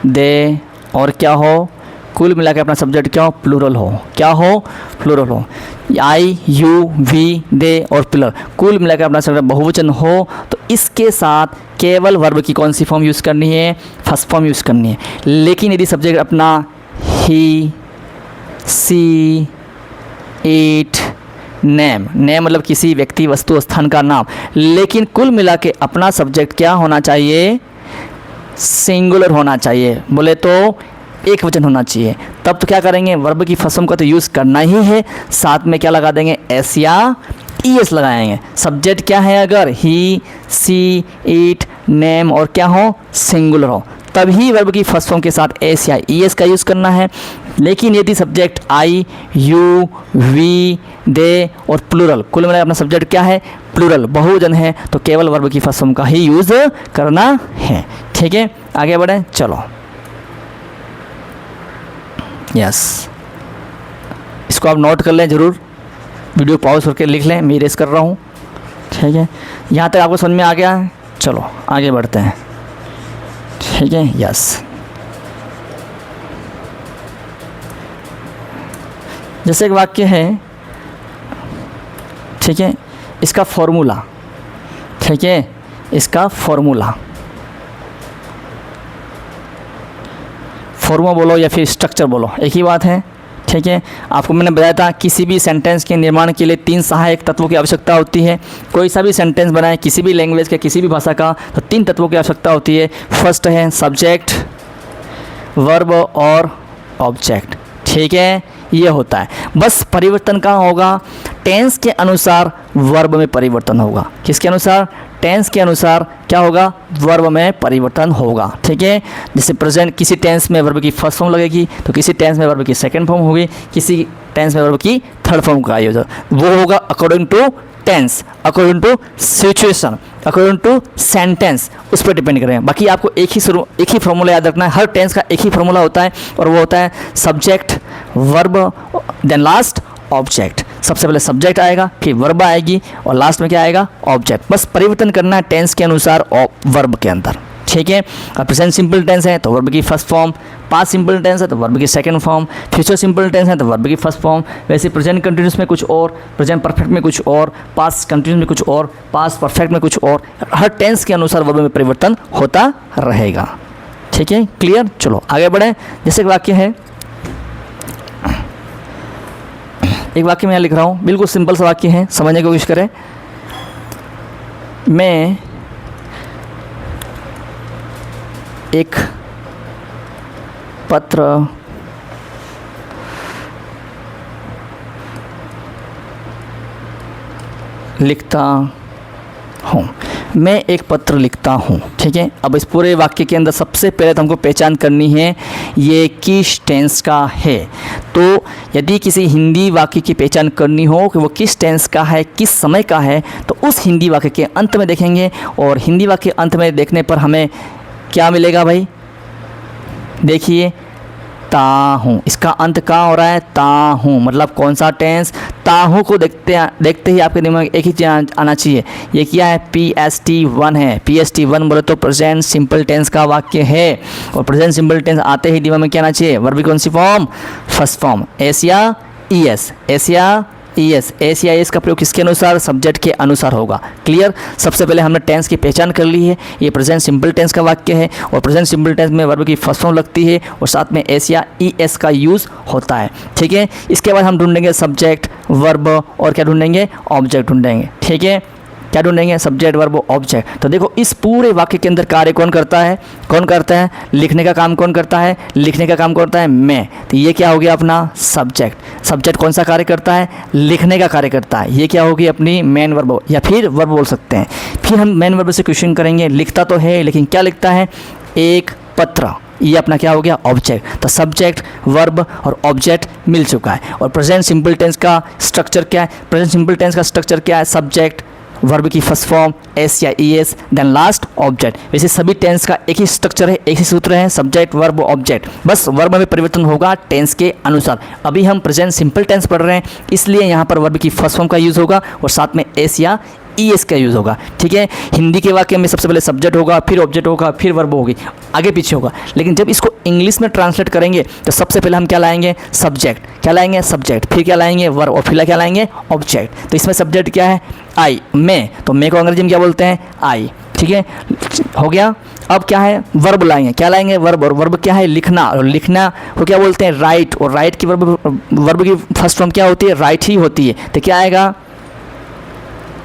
Speaker 1: दे, और क्या हो, कुल मिला के अपना सब्जेक्ट क्या हो, प्लूरल हो, क्या हो, प्लूरल हो, आई यू वी दे और प्लूरल, कुल मिला के अपना सब्जेक्ट बहुवचन हो, तो इसके साथ केवल वर्ब की कौन सी फॉर्म यूज़ करनी है, फर्स्ट फॉर्म यूज़ करनी है। लेकिन यदि सब्जेक्ट अपना ही, सी, इट, नेम, नेम मतलब किसी व्यक्ति वस्तु स्थान का नाम, लेकिन कुल मिला के अपना सब्जेक्ट क्या होना चाहिए, सिंगुलर होना चाहिए, बोले तो एक वचन होना चाहिए। तब तो क्या करेंगे, वर्ब की फर्स्ट फॉर्म का तो यूज़ करना ही है, साथ में क्या लगा देंगे, एस या ई एस लगाएंगे। सब्जेक्ट क्या है, अगर ही, सी, इट, नेम और क्या हो, सिंगुलर हो, तभी वर्ब की फर्स्ट फॉर्म के साथ एस या ई एस का यूज़ करना है। लेकिन यदि सब्जेक्ट आई यू वी दे और प्लूरल, कुल मिलाकर अपना सब्जेक्ट क्या है, प्लूरल, बहुवचन है, तो केवल वर्ब की फर्स्ट फॉर्म का ही यूज़ करना है। ठीक है, आगे बढ़ें, चलो, यस, इसको आप नोट कर लें ज़रूर, वीडियो पॉज करके लिख लें, मैं इरेज कर रहा हूँ। ठीक है, यहाँ तक आपको समझ में आ गया है, चलो आगे बढ़ते हैं। ठीक है, यस, जैसे एक वाक्य है, ठीक है, इसका फॉर्मूला, ठीक है, इसका फॉर्मूला बोलो या फिर स्ट्रक्चर बोलो, एक ही बात है। ठीक है, आपको मैंने बताया था किसी भी सेंटेंस के निर्माण के लिए 3 सहायक तत्वों की आवश्यकता होती है। कोई सा भी सेंटेंस बनाए किसी भी लैंग्वेज के, किसी भी भाषा का, तो 3 तत्वों की आवश्यकता होती है। फर्स्ट है सब्जेक्ट, वर्ब और ऑब्जेक्ट। ठीक है, ये होता है, बस परिवर्तन कहाँ होगा, टेंस के अनुसार वर्ब में परिवर्तन होगा। किसके अनुसार, टेंस के अनुसार क्या होगा, वर्ब में परिवर्तन होगा। ठीक है, जैसे प्रेजेंट, किसी टेंस में वर्ब की फर्स्ट फॉर्म लगेगी, तो किसी टेंस में वर्ब की सेकंड फॉर्म होगी, किसी टेंस में वर्ब की थर्ड फॉर्म का यूज, वो होगा according to tense, according to situation, according to sentence, उस पर डिपेंड करें। बाकी आपको एक ही फॉर्मूला याद रखना है, हर टेंस का एक ही फॉर्मूला होता है, और वो होता है subject, verb, then last object. सबसे पहले सब्जेक्ट आएगा, फिर वर्ब आएगी, और लास्ट में क्या आएगा, ऑब्जेक्ट। बस परिवर्तन करना है टेंस के अनुसार वर्ब के अंदर। ठीक है, अब प्रेजेंट सिंपल टेंस है तो वर्ब की first form, past simple tense है तो वर्ब की second form, future simple tense है तो वर्ब की फर्स्ट फॉर्म। वैसे प्रेजेंट कंटिन्यूस में कुछ और, प्रेजेंट परफेक्ट में कुछ और, पास्ट कंटिन्यूस में कुछ और, पास्ट परफेक्ट में कुछ और, हर टेंस के अनुसार वर्ब में परिवर्तन होता रहेगा। ठीक है, क्लियर, चलो आगे बढ़ें। जैसे एक वाक्य है, एक वाक्य मैं यहाँ लिख रहा हूँ, बिल्कुल सिंपल सा वाक्य है, समझने की कोशिश करें। मैं एक पत्र लिखता हूँ, मैं एक पत्र लिखता हूँ। ठीक है, अब इस पूरे वाक्य के अंदर सबसे पहले तो हमको पहचान करनी है ये किस टेंस का है। तो यदि किसी हिंदी वाक्य की पहचान करनी हो कि वो किस टेंस का है, किस समय का है, तो उस हिंदी वाक्य के अंत में देखेंगे, और हिंदी वाक्य के अंत में देखने पर हमें क्या मिलेगा भाई, देखिए, ता हूँ, इसका अंत कहाँ हो रहा है, ता हूँ, मतलब कौन सा टेंस, ता हूँ को देखते ही आपके दिमाग में एक ही चीज़ आना चाहिए, ये क्या है, PST1 है। PST1 बोले तो प्रेजेंट सिंपल टेंस का वाक्य है, और प्रेजेंट सिंपल टेंस आते ही दिमाग में क्या आना चाहिए, वर्ब की कौन सी फॉर्म, फर्स्ट फॉर्म, एस या ई एस, एस या ई एस। एस या एस का प्रयोग किसके अनुसार, सब्जेक्ट के अनुसार होगा। क्लियर, सबसे पहले हमने टेंस की पहचान कर ली है, ये प्रेजेंट सिंपल टेंस का वाक्य है, और प्रेजेंट सिंपल टेंस में वर्ब की फर्स्ट फॉर्म लगती है, और साथ में एस या ई एस का यूज़ होता है। ठीक है, इसके बाद हम ढूंढेंगे सब्जेक्ट, वर्ब, और क्या ढूंढेंगे, ऑब्जेक्ट ढूंढेंगे। ठीक है, क्या ढूंढेंगे, सब्जेक्ट वर्ब ऑब्जेक्ट। तो देखो इस पूरे वाक्य के अंदर कार्य कौन करता है, कौन करता है, लिखने का काम कौन करता है, लिखने का काम कौन करता है, मैं। तो ये क्या हो गया अपना सब्जेक्ट। सब्जेक्ट कौन सा कार्य करता है, लिखने का कार्य करता है। ये क्या होगी अपनी मेन वर्ब या फिर वर्ब बोल सकते हैं। फिर हम मेन वर्ब से क्वेश्चन करेंगे, लिखता तो है लेकिन क्या लिखता है, एक पत्र। ये अपना क्या हो गया ऑब्जेक्ट। तो सब्जेक्ट वर्ब और ऑब्जेक्ट मिल चुका है। और प्रेजेंट सिंपल टेंस का स्ट्रक्चर क्या है, प्रेजेंट सिंपल टेंस का स्ट्रक्चर क्या है, सब्जेक्ट वर्ब की फर्स्ट फॉर्म एस या E S then last object. वैसे सभी टेंस का एक ही स्ट्रक्चर है, एक ही सूत्र है, सब्जेक्ट वर्ब ऑब्जेक्ट। बस वर्ब में परिवर्तन होगा टेंस के अनुसार। अभी हम प्रेजेंट सिंपल टेंस पढ़ रहे हैं, इसलिए यहाँ पर वर्ब की फर्स्ट फॉर्म का यूज़ होगा और साथ में एस या ई एस का यूज़ होगा। ठीक है, हिंदी के वाक्य में सबसे पहले सब्जेक्ट होगा, फिर ऑब्जेक्ट होगा, फिर वर्ब होगी, आगे पीछे होगा। लेकिन जब इसको इंग्लिश में ट्रांसलेट करेंगे तो सबसे पहले हम क्या लाएंगे, सब्जेक्ट। क्या लाएंगे, सब्जेक्ट। फिर क्या लाएंगे, वर्ब। और फिर क्या लाएंगे, ऑब्जेक्ट। तो इसमें सब्जेक्ट क्या है, आई, मैं। तो मैं को अंग्रेजी में क्या बोलते हैं, आई। ठीक है, हो गया। अब क्या है, वर्ब लाएंगे। क्या लाएंगे, वर्ब। और वर्ब क्या है, लिखना। और लिखना को क्या बोलते हैं, राइट। और राइट की वर्ब की फर्स्ट फॉर्म क्या होती है, राइट ही होती है। तो क्या आएगा,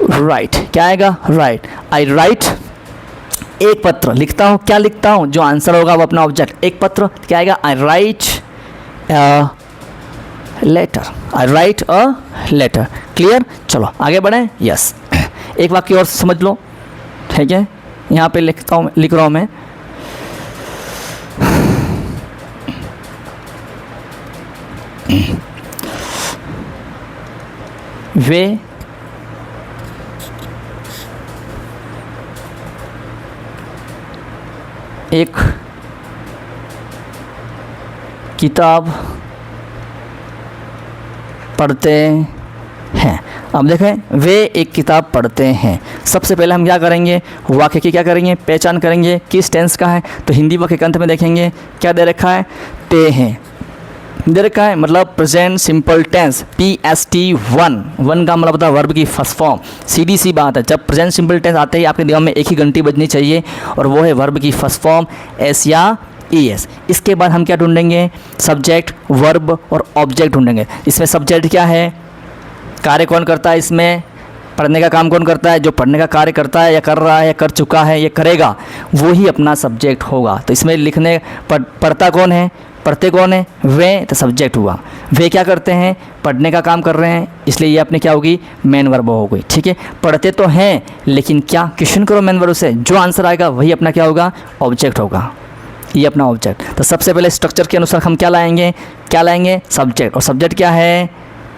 Speaker 1: राइट। क्या आएगा, राइट। आई राइट एक पत्र, लिखता हूँ। क्या लिखता हूँ, जो आंसर होगा वो अपना ऑब्जेक्ट, एक पत्र। क्या आएगा, I write letter. I write a letter. Clear, चलो आगे बढ़ें। यस, एक वाक्य और समझ लो। ठीक है, यहाँ पे लिख रहा हूँ मैं, वे एक किताब पढ़ते हैं। अब देखें, वे एक किताब पढ़ते हैं। सबसे पहले हम क्या करेंगे, वाक्य की क्या करेंगे, पहचान करेंगे किस टेंस का है। तो हिंदी वाक्य के अंत में देखेंगे क्या दे रखा है, ते हैं दे रखा है, मतलब present simple tense PST1। One का मतलब होता है वर्ब की फर्स्ट फॉर्म। सीधी सी बात है, जब प्रेजेंट सिंपल टेंस आते ही आपके दिमाग में एक ही घंटी बजनी चाहिए और वो है वर्ब की फर्स्ट फॉर्म एस या ई एस। इसके बाद हम क्या ढूंढेंगे, सब्जेक्ट वर्ब और ऑब्जेक्ट ढूंढेंगे। इसमें सब्जेक्ट क्या है, कार्य कौन करता है, इसमें पढ़ने का काम कौन करता है, जो पढ़ने का कार्य करता है या कर रहा है या कर चुका है या करेगा, वो ही अपना सब्जेक्ट होगा। तो इसमें लिखने पढ़ता कौन है, पढ़ते कौन है, वे। तो सब्जेक्ट हुआ। वे क्या करते हैं, पढ़ने का काम कर रहे हैं, इसलिए ये अपने क्या होगी, मेन वर्ब हो गई। ठीक है, पढ़ते तो हैं लेकिन क्या, क्वेश्चन करो मेन वर्ब से, जो आंसर आएगा वही अपना क्या होगा, ऑब्जेक्ट होगा। ये अपना ऑब्जेक्ट। तो सबसे पहले स्ट्रक्चर के अनुसार हम क्या लाएंगे, क्या लाएंगे, सब्जेक्ट। और सब्जेक्ट क्या है,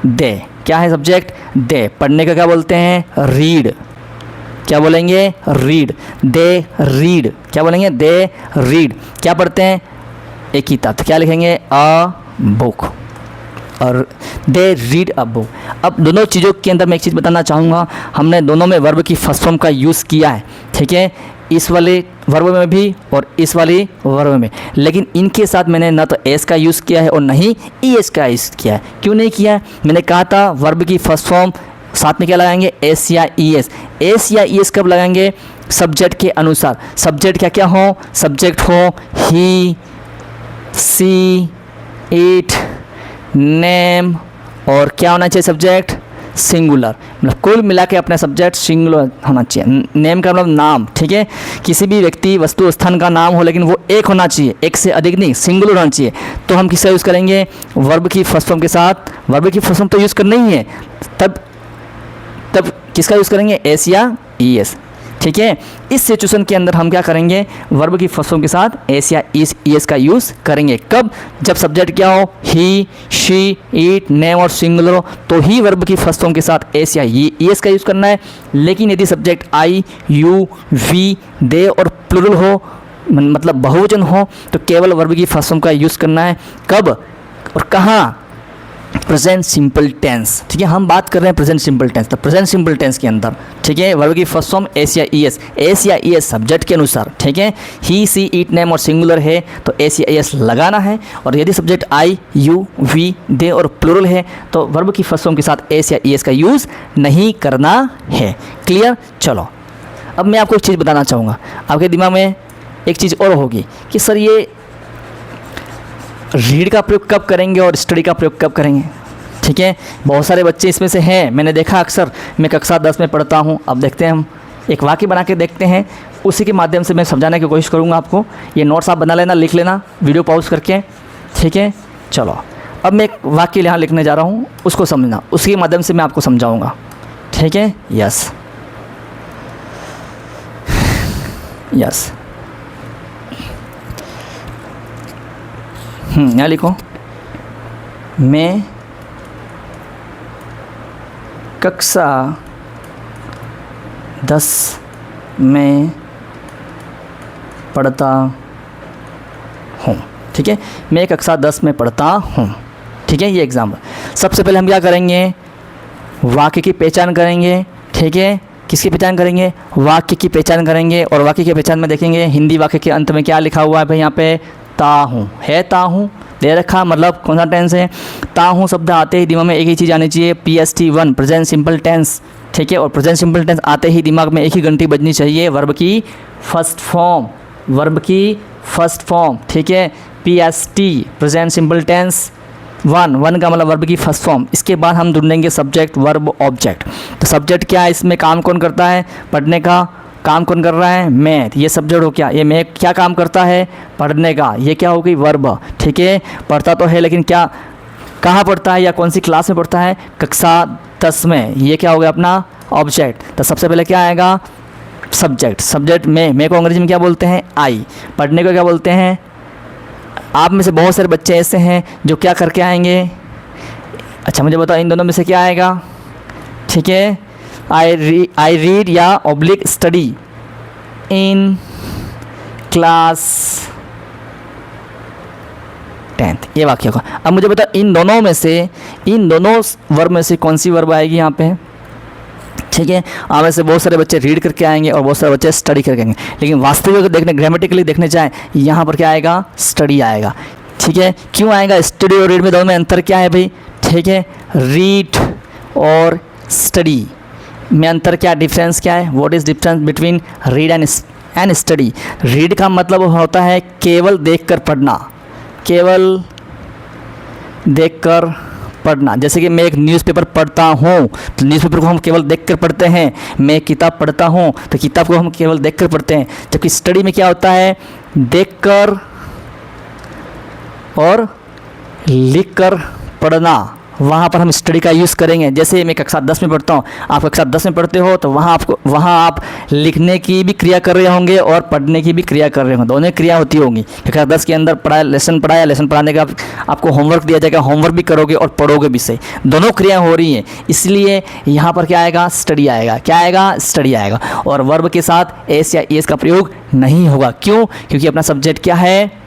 Speaker 1: दे। क्या है सब्जेक्ट, दे। पढ़ने का क्या बोलते हैं, रीड। क्या बोलेंगे, रीड। They read. क्या बोलेंगे, दे रीड। क्या पढ़ते हैं, एक किताब। तो क्या लिखेंगे, अ बुक। और दे रीड अ बुक। अब दोनों चीज़ों के अंदर मैं एक चीज़ बताना चाहूँगा, हमने दोनों में वर्ब की फर्स्ट फॉर्म का यूज़ किया है। ठीक है, इस वाले वर्ब में भी और इस वाली वर्ब में। लेकिन इनके साथ मैंने ना तो एस का यूज़ किया है और ना ही ई एस का यूज़ किया है। क्यों नहीं किया है, मैंने कहा था वर्ब की फर्स्ट फॉर्म साथ में क्या लगाएंगे, एस या ई एस। एस या ई एस कब लगाएंगे, सब्जेक्ट के अनुसार। सब्जेक्ट क्या क्या हो, सब्जेक्ट हो ही, सी, इट, नेम। और क्या होना चाहिए सब्जेक्ट, सिंगुलर। मतलब कुल मिला के अपना सब्जेक्ट सिंगुलर होना चाहिए। नेम का मतलब नाम। ठीक है, किसी भी व्यक्ति वस्तु स्थान का नाम हो लेकिन वो एक होना चाहिए, एक से अधिक नहीं, सिंगुलर होना चाहिए। तो हम किसका यूज़ करेंगे, वर्ब की फर्स्ट फॉर्म के साथ। वर्ब की फर्स्ट फॉर्म तो यूज़ करना ही है, तब किसका यूज़ करेंगे, एस या ई एस। ठीक है, इस सिचुएशन के अंदर हम क्या करेंगे, वर्ब की फर्स्ट फॉर्म के साथ एस या ई एस का यूज़ करेंगे। कब, जब सब्जेक्ट क्या हो, ही, शी, इट, नेम और सिंगुलर हो, तो ही वर्ब की फर्स्ट फॉर्म के साथ एस या ई एस का यूज़ करना है। लेकिन यदि सब्जेक्ट आई, यू, वी, दे और प्लुरल हो, मतलब बहुवचन हो, तो केवल वर्ब की फर्स्ट फॉर्म का यूज़ करना है। कब और कहाँ, प्रेजेंट सिंपल टेंस। ठीक है, हम बात कर रहे हैं प्रेजेंट सिंपल टेंस। तो प्रेजेंट सिंपल टेंस के अंदर, ठीक है, वर्ब की फर्स्ट फॉर्म एस या ई एस। एस या ई एस सब्जेक्ट के अनुसार। ठीक है, ही, सी, इट, नेम और सिंगुलर है तो एस या ई एस लगाना है। और यदि सब्जेक्ट आई, यू, वी, दे और प्लुरल है तो वर्ब की फर्स्ट फॉर्म के साथ एस या ई एस का यूज़ नहीं करना है। क्लियर, चलो अब मैं आपको एक चीज़ बताना चाहूँगा। आपके दिमाग में एक चीज़ और होगी कि सर ये रीड का प्रयोग कब करेंगे और स्टडी का प्रयोग कब करेंगे। ठीक है, बहुत सारे बच्चे इसमें से हैं, मैंने देखा अक्सर, मैं कक्षा 10 में पढ़ता हूँ। अब देखते हैं हम एक वाक्य बना के देखते हैं, उसी के माध्यम से मैं समझाने की कोशिश करूँगा आपको। ये नोट्स आप बना लेना, लिख लेना वीडियो पॉज करके, ठीक है। चलो अब मैं एक वाक्य यहाँ लिखने जा रहा हूँ, उसको समझना, उसके माध्यम से मैं आपको समझाऊँगा, ठीक है। यस यस, यहाँ लिखो, मैं कक्षा 10 में पढ़ता हूँ, ठीक है। मैं कक्षा 10 में पढ़ता हूँ, ठीक है। ये एग्जाम्पल। सबसे पहले हम क्या करेंगे, वाक्य की पहचान करेंगे, ठीक है। किसकी पहचान करेंगे, वाक्य की पहचान करेंगे। और वाक्य की पहचान में देखेंगे हिंदी वाक्य के अंत में क्या लिखा हुआ है भाई, यहाँ पे ता हूँ है, ता हूँ दे रखा, मतलब कौन सा टेंस है, ता हूँ शब्द आते ही दिमाग में एक ही चीज़ आनी चाहिए, PST1 प्रेजेंट सिंपल टेंस, ठीक है। और प्रेजेंट सिंपल टेंस आते ही दिमाग में एक ही घंटी बजनी चाहिए, वर्ब की फर्स्ट फॉर्म, वर्ब की फर्स्ट फॉर्म, ठीक है। PST प्रेजेंट सिंपल टेंस 1 का मतलब वर्ब की फर्स्ट फॉर्म। इसके बाद हम ढूंढेंगे सब्जेक्ट वर्ब ऑब्जेक्ट। तो सब्जेक्ट क्या है, इसमें काम कौन करता है, पढ़ने का काम कौन कर रहा है, मैं। ये सब्जेक्ट हो क्या, ये मैं क्या काम करता है, पढ़ने का, ये क्या हो गई वर्ब, ठीक है। पढ़ता तो है लेकिन क्या, कहाँ पढ़ता है या कौन सी क्लास में पढ़ता है, कक्षा 10 में, ये क्या हो गया अपना ऑब्जेक्ट। तो सबसे पहले क्या आएगा, सब्जेक्ट। सब्जेक्ट मैं को अंग्रेजी में क्या बोलते हैं, आई। पढ़ने को क्या बोलते हैं, आप में से बहुत सारे बच्चे ऐसे हैं जो क्या करके आएंगे, अच्छा मुझे बताओ इन दोनों में से क्या आएगा, ठीक है। आई रीड या oblique study in class 10th, ये वाक्य होगा। अब मुझे बताओ इन दोनों में से, इन दोनों वर्ब में से कौन सी वर्ब आएगी यहाँ पे, ठीक है। आप में से बहुत सारे बच्चे रीड करके आएंगे और बहुत सारे बच्चे स्टडी करके आएंगे, लेकिन वास्तविक अगर देखने ग्रामेटिकली देखने जाए यहाँ पर क्या आएगा, स्टडी आएगा, ठीक है। क्यों आएगा, स्टडी और रीड में दोनों में अंतर क्या है भाई, ठीक है। रीड और स्टडी में अंतर क्या, डिफरेंस क्या है, what is difference between read and study. Read का मतलब होता है केवल देखकर पढ़ना, केवल देखकर पढ़ना। जैसे कि मैं एक न्यूज़पेपर पढ़ता हूँ तो न्यूज़पेपर को हम केवल देखकर पढ़ते हैं, मैं किताब पढ़ता हूँ तो किताब को हम केवल देखकर पढ़ते हैं। जबकि स्टडी में क्या होता है, देखकर और लिखकर पढ़ना, वहाँ पर हम स्टडी का यूज़ करेंगे। जैसे मैं कक्षा 10 में पढ़ता हूँ, आप कक्षा 10 में पढ़ते हो तो वहाँ आप लिखने की भी क्रिया कर रहे होंगे और पढ़ने की भी क्रिया कर रहे होंगे, दोनों क्रिया होती होंगी। कक्षा 10 के अंदर लेसन पढ़ाने का आपको होमवर्क दिया जाएगा, होमवर्क भी करोगे और पढ़ोगे भी सही, दोनों क्रिया हो रही हैं। इसलिए यहाँ पर क्या आएगा, स्टडी आएगा, क्या आएगा, स्टडी आएगा। और वर्ब के साथ एस या एस का प्रयोग नहीं होगा, क्यों, क्योंकि अपना सब्जेक्ट क्या है,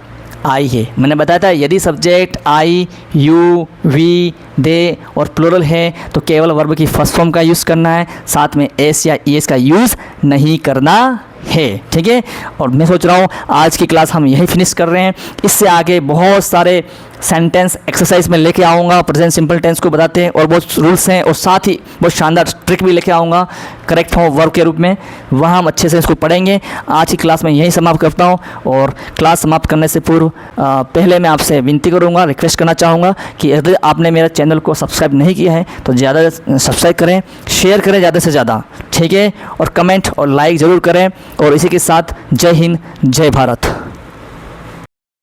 Speaker 1: आई है। मैंने बताया था यदि सब्जेक्ट आई, यू, वी, दे और प्लूरल है तो केवल वर्ब की फर्स्ट फॉर्म का यूज़ करना है, साथ में एस या एस का यूज़ नहीं करना है, ठीक है। और मैं सोच रहा हूँ आज की क्लास हम यही फिनिश कर रहे हैं। इससे आगे बहुत सारे सेंटेंस एक्सरसाइज में लेके आऊँगा, प्रेजेंट सिंपल टेंस को बताते हैं और बहुत रूल्स हैं, और साथ ही बहुत शानदार ट्रिक भी लेके आऊँगा करेक्ट हो वर्ब के रूप में, वहाँ हम अच्छे से इसको पढ़ेंगे। आज की क्लास में यही समाप्त करता हूँ। और क्लास समाप्त करने से पूर्व पहले मैं आपसे विनती करूँगा, रिक्वेस्ट करना चाहूँगा कि यदि आपने मेरा चैनल को सब्सक्राइब नहीं किया है तो ज़्यादा सब्सक्राइब करें, शेयर करें ज़्यादा से ज़्यादा, ठीक है। और कमेंट और लाइक ज़रूर करें। और इसी के साथ जय हिंद, जय भारत।